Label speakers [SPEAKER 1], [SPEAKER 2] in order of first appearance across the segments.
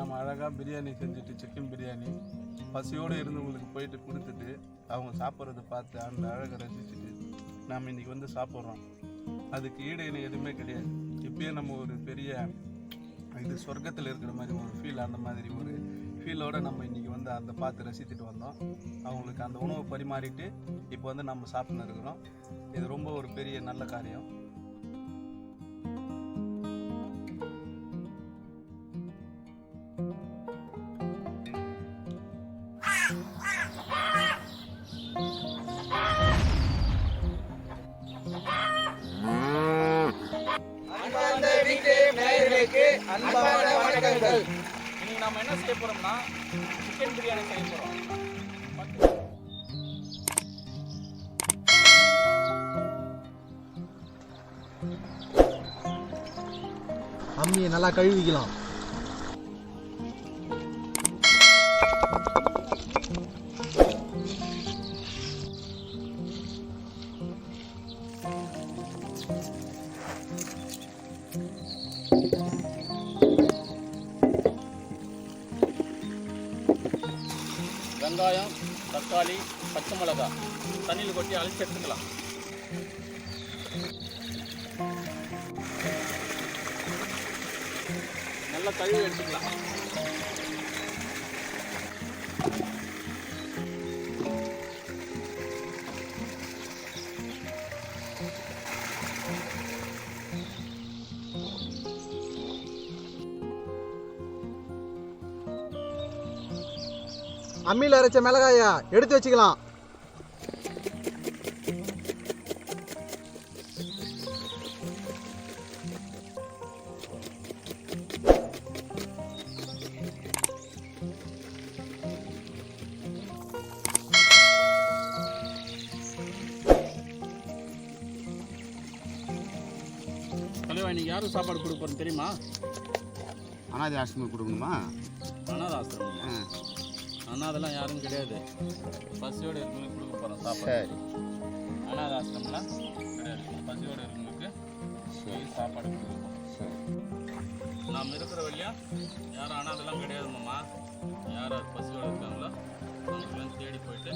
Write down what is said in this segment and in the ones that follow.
[SPEAKER 1] நாம் அழகாக பிரியாணி செஞ்சுட்டு சிக்கன் பிரியாணி பசியோடு இருந்தவங்களுக்கு போயிட்டு கொடுத்துட்டு அவங்க சாப்பிட்றத பார்த்து அந்த அழகை ரசிச்சுட்டு நாம் இன்றைக்கி வந்து சாப்பிட்றோம். அதுக்கு ஈடு இணை எதுவுமே கிடையாது. இப்பயே நம்ம ஒரு பெரிய இது சொர்க்கத்தில் இருக்கிற மாதிரி ஒரு ஃபீல், அந்த மாதிரி ஒரு ஃபீலோடு நம்ம இன்றைக்கி வந்து அந்த பார்த்து ரசித்துட்டு வந்தோம். அவங்களுக்கு அந்த உணவை பரிமாறிட்டு இப்போ வந்து நம்ம சாப்பிட்ன்னு இருக்கிறோம். இது ரொம்ப ஒரு பெரிய நல்ல காரியம்.
[SPEAKER 2] இன்னைக்கு நாம என்ன செய்ய போறோம்னா சிக்கன் பிரியாணி செய்ய போறோம்.
[SPEAKER 3] அம்மியை நல்லா கழுவிக்கலாம்.
[SPEAKER 2] வெங்காயம், தக்காளி, பச்சை மிளகாய் தண்ணியில் கொட்டி அழைச்சி எடுத்துக்கலாம். நல்லா கழுவி எடுத்துக்கலாம்.
[SPEAKER 3] அம்மியில் அரைச்ச மிளகாயா எடுத்து வச்சுக்கலாம்.
[SPEAKER 2] தலைவா, இன்னைக்கு யாரும் சாப்பாடு கொடுக்க போறோம் தெரியுமா?
[SPEAKER 4] அனாதை ஆசிரமம் கொடுக்கணுமா?
[SPEAKER 2] அனாதை ஆசிரமம்? அனாதெல்லாம் யாரும் கிடையாது. பசியோடு இருக்கவங்களுக்கு கொடுக்க போகிறோம் சாப்பாடு. அனாதை ஆசிரமம்லாம் கிடையாது. பசியோடு இருக்கவங்களுக்கு சாப்பாடு கொடுக்க போகிறோம். நாம் இருக்கிற வழியா யாரும் அனாதெல்லாம் கிடையாதுமாம்மா. யார் யார் பசியோடு இருக்காங்களோ அவங்களும் தேடி போயிட்டு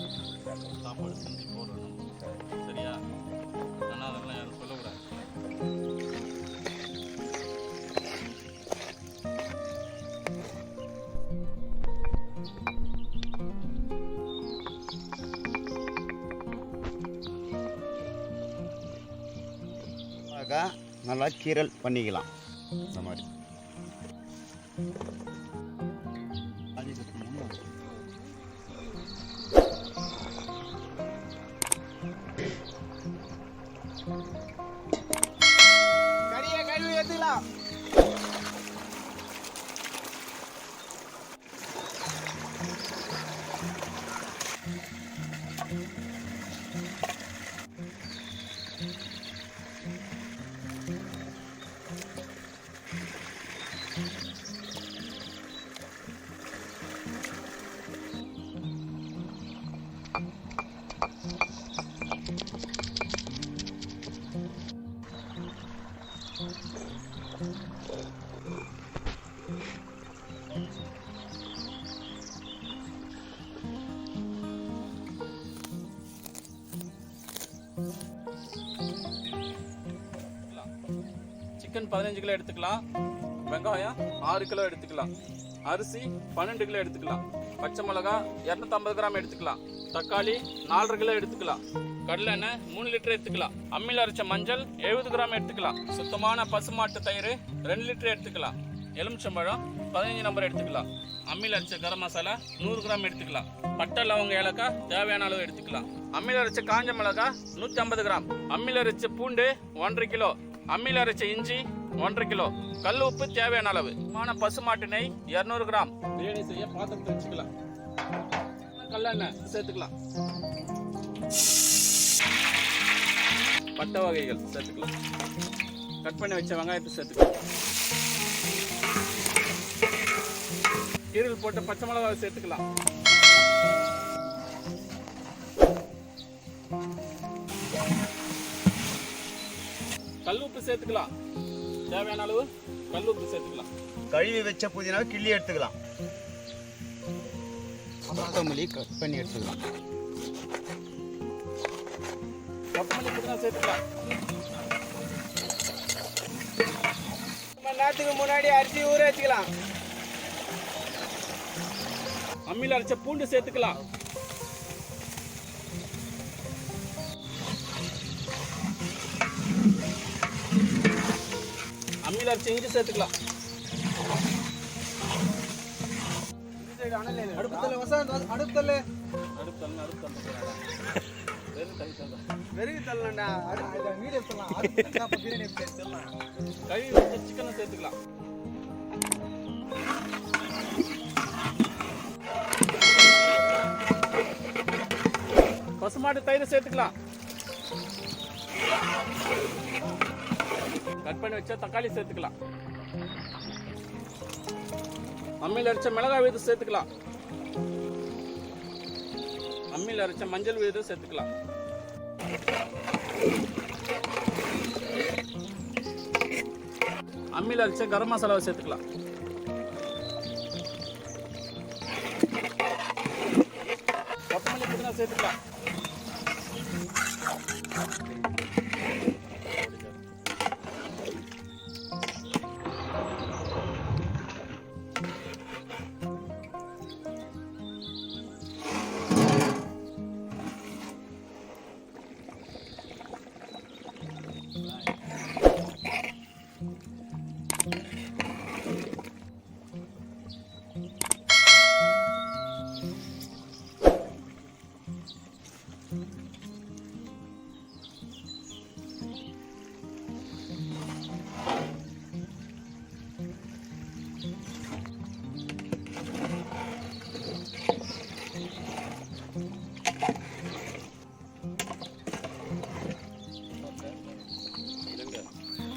[SPEAKER 2] சாப்பாடு செஞ்சு போடணும். சரியா? அனாதெல்லாம் யாரும் சொல்லக்கூடாது.
[SPEAKER 4] நல்லா கீரல் பண்ணிக்கலாம். இந்த மாதிரி
[SPEAKER 3] கறியை கழுவி எடுத்துக்கலாம்.
[SPEAKER 2] சிக்கன் 15 கிலோ எடுத்துக்கலாம். வெங்காயம் 6 கிலோ எடுத்துக்கலாம். அரிசி 12 கிலோ எடுத்துக்கலாம். பச்சை மிளகாய் 250 கிராம் எடுத்துக்கலாம். தக்காளி 4.5 கிலோ எடுத்துக்கலாம். கடலை எண்ணெய் 3 லிட்டர் எடுத்துக்கலாம். அம்மியில் அரைச்ச மஞ்சள் 70 கிராம் எடுத்துக்கலாம். சுத்தமான பசுமாட்டு தயிர் 2 லிட்டர் எடுத்துக்கலாம். எலுமிச்சம்பழம் 15 நம்பர் எடுத்துக்கலாம். அம்மியில் அரைச்ச கரம் மசாலா 100 கிராம் எடுத்துக்கலாம். பட்டை லவங்க ஏலக்காய் தேவையான அளவு எடுத்துக்கலாம். அம்மியில் அரைச்ச காஞ்ச மிளகாய் 150 கிராம். அம்மியில் அரைச்ச பூண்டு 1.5 கிலோ. அம்மியில் அரைச்ச இஞ்சி 1.5 கிலோ. கல் உப்பு தேவையான அளவு. பசுமாட்டு நெய் 200 கிராம். பிரியாணி செய்ய பாத்திரத்தை வச்சுக்கலாம். கல்லெண்ணெய் சேர்த்துக்கலாம். பட்டை வகைகள் சேர்த்துக்கலாம். கட் பண்ணி வச்ச வெங்காயத்தை சேர்த்துக்கலாம். கீரல் போட்டு பச்சை மிளகாய் சேர்த்துக்கலாம். கல் உப்பு சேர்த்துக்கலாம். தேவையான அளவு கல் உப்பு சேர்த்துக்கலாம்.
[SPEAKER 4] கழுவி வச்ச புதினாவை கிள்ளி எடுத்துக்கலாம். கொத்தமல்லி கட் பண்ணி எடுத்துக்கலாம்.
[SPEAKER 2] கொத்தமல்லி புதினா சேர்த்துக்கலாம்.
[SPEAKER 3] 1 மணி நேரத்துக்கு முன்னாடி அரிசி ஊற வச்சுக்கலாம்.
[SPEAKER 2] அம்மியில் அரைச்ச பூண்டு சேர்த்துக்கலாம். அம்மியில் அரைச்ச இஞ்சி சேர்த்துக்கலாம்.
[SPEAKER 3] அடுப்புத்தல்ல வசந்த், அடுப்புத்தல்ல. வெறுகு தள்ளண்டா. வீடியோ சொல்லலாம். அடுப்பு பிரியாணி சொல்லலாம்.
[SPEAKER 2] கழுவி வச்ச சிக்கனை சேர்த்துக்கலாம். பசுமாட்டு தயிர் சேர்த்துக்கலாம். கட் பண்ணி வச்ச தக்காளி சேர்த்துக்கலாம். அம்மியில் அரைச்ச மிளகாய் விழுது சேர்த்துக்கலாம். அம்மியில் அரைச்ச மஞ்சள் விழுது சேர்த்துக்கலாம். அம்மியில் அரைச்ச கரம் மசாலாவை சேர்த்துக்கலாம். கொத்தமல்லி புதினா சேர்த்துக்கலாம்.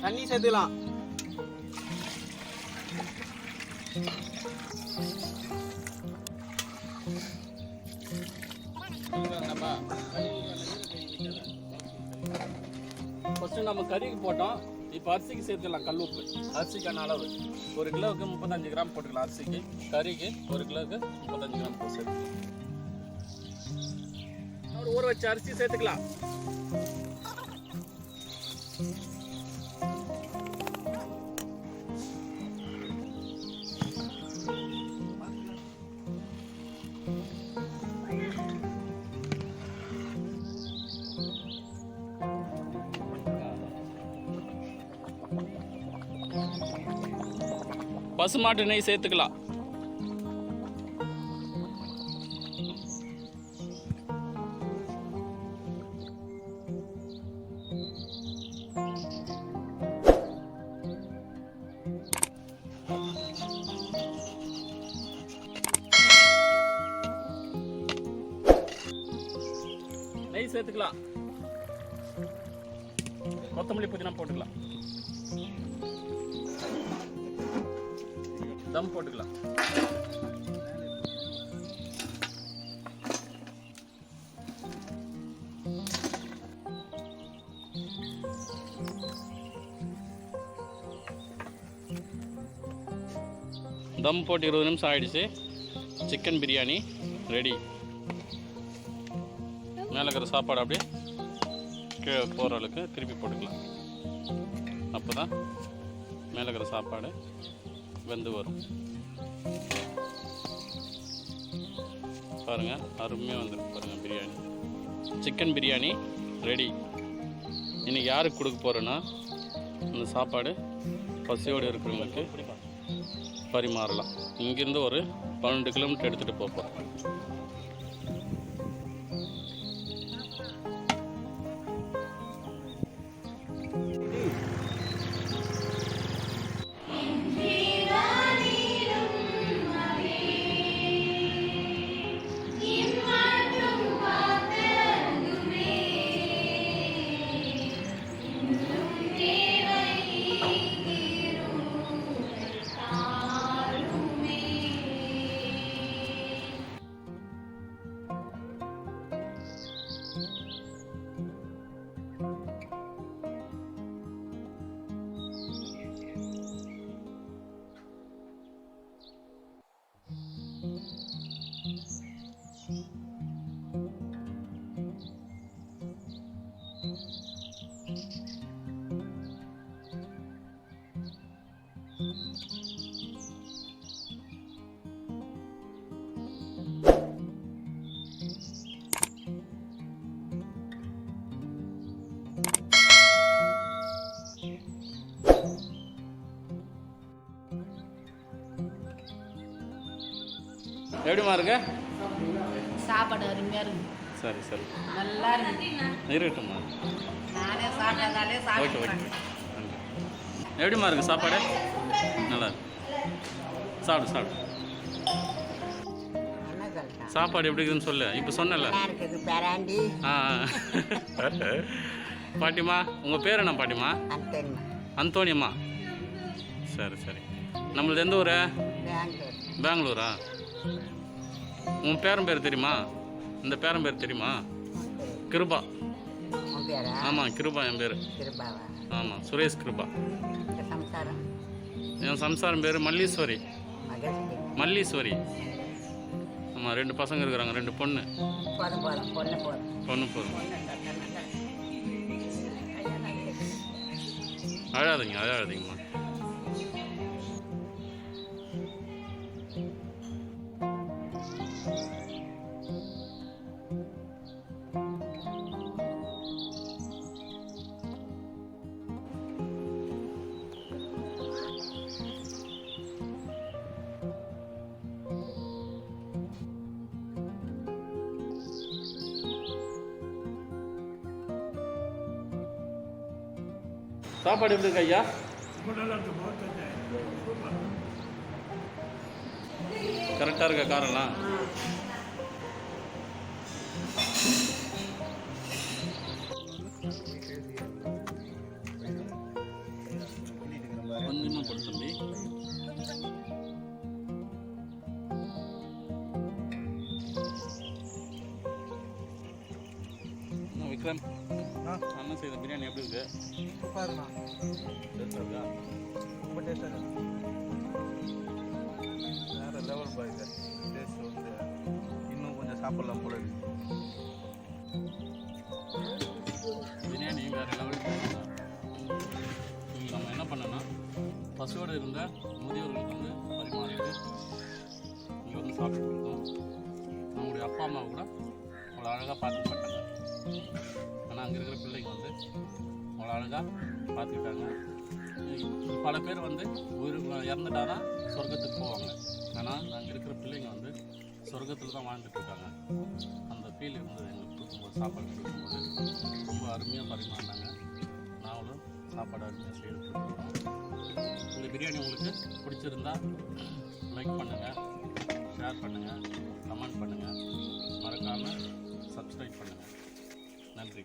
[SPEAKER 3] தண்ணி சேர்த்துக்கலாம்.
[SPEAKER 2] ஃபர்ஸ்ட் நம்ம கறிக்கு போட்டோம். இப்போ அரிசிக்கு சேர்த்துக்கலாம். கல் உப்பு அரிசிக்கான அளவு 1 கிலோவுக்கு 35 கிராம் போட்டுக்கலாம். அரிசிக்கு, கறிக்கு 1 கிலோவுக்கு 35 கிராம் போட்டு சேர்த்துக்கலாம். ஊற வச்ச அரிசி சேர்த்துக்கலாம். பசுமாட்டு நெய் சேர்த்துக்கலாம். நெய் சேர்த்துக்கலாம். கொத்தமல்லி புதினா போட்டுக்கலாம். தம் போட்டுக்கலாம். தம் போட்டு 20 நிமிஷம் ஆயிடுச்சு. Chicken biryani ready. மேலே இருக்கிற சாப்பாடு அப்படியே கீழே போகிற அளவுக்கு திருப்பி போட்டுக்கலாம். அப்போ தான் மேலே இருக்கிற சாப்பாடு வெந்து வரும். பாருங்கள், அருமையாக வந்துருக்கு பாருங்கள் பிரியாணி. Chicken biryani ready. இன்றைக்கி யாருக்கு கொடுக்க போகிறேன்னா, இந்த சாப்பாடு பசியோடு இருக்கிறவங்களுக்கு பரிமாறலாம். இங்கேருந்து ஒரு 12 கிலோமீட்டர் எடுத்துகிட்டு போகிறோம். எப்படிமா இருக்கு?
[SPEAKER 5] சாப்பாடு அருமையாக இருக்கு.
[SPEAKER 2] சரி சரி
[SPEAKER 5] நல்லா இருக்கு.
[SPEAKER 2] இருக்கட்டும்மா.
[SPEAKER 5] நானே சாப்பிட்டதாலே
[SPEAKER 2] ஓகே
[SPEAKER 5] சாப்பிட்றேன்.
[SPEAKER 2] எப்படிமா இருக்கு சாப்பாடு? நல்லா இருக்கு. சாப்பிடு சாப்பிடு. சாப்பாடு எப்படி இருக்குதுன்னு சொல்லு. இப்போ சொன்னல. ஆ பாட்டிமா, உங்கள் பேர் என்ன பாட்டிமா? அந்தோனியம்மா. சரி சரி. நம்மளது எந்த ஊர்? பெங்களூரா? உன் பேரன் பேர் தெரியுமா? இந்த பேரன் பேர் தெரியுமா? கிருபா. ஆமாம், கிருபா என் பேர். ஆமாம், சுரேஷ் கிருபா. என் சம்சாரம் பேர் மல்லீஸ்வரி. மல்லீஸ்வரி. ஆமாம், 2 பசங்க இருக்கிறாங்க, 2 பொண்ணு. பொண்ணு போதும். அழாதீங்கம்மா. சாப்பாடு எப்படி இருக்கு ஐயா? கரெக்டாக இருக்க காரெல்லாம்? கொஞ்சமாக போட்டு தம்பி. விக்ரம், அண்ணன் செய்த பிரியாணி எப்படி இருக்கு? டேஸ்டாக இருக்கா?
[SPEAKER 1] ரொம்ப டேஸ்ட்டாக இருக்கு. வேறு லெவல் பாய் இது. டேஸ்ட் வந்து இன்னும் கொஞ்சம் சாப்பிட்லாம் போல இருக்கு.
[SPEAKER 2] பிரியாணி வேறு லெவல். நம்ம என்ன பண்ணோன்னா, பசுவோடு இருந்த முதியோர்களுக்கு வந்து பரிமாறிட்டு இங்கே வந்து சாப்பிட்டு கொடுத்தோம். நம்மளுடைய அப்பா அம்மா கூட அவ்வளோ அழகாக பார்த்துக்கிட்டாங்க. ஆனால் அங்கே இருக்கிற பிள்ளைங்க வந்து அவ்வளோ அழகாக பார்த்துக்கிட்டாங்க. பல பேர் வந்து இறந்துட்டானா சொர்க்கத்துக்கு போவாங்க. ஆனால் அங்கே இருக்கிற பிள்ளைங்க வந்து சொர்க்கத்தில் தான் வாழ்ந்துட்டுருக்காங்க. அந்த ஃபீல் இருந்தது எங்களுக்கு கொடுக்கும்போது, சாப்பாடு கொடுக்கும்போது ரொம்ப அருமையாக பரிமாறினாங்க. நாங்களும் சாப்பாடு அருமையாக செய்துட்ருக்கோம். இந்த பிரியாணி உங்களுக்கு பிடிச்சிருந்தா லைக் பண்ணுங்கள், ஷேர் பண்ணுங்கள், கமெண்ட் பண்ணுங்கள், மறக்காமல் சப்ஸ்கிரைப் பண்ணுங்கள். நன்றி.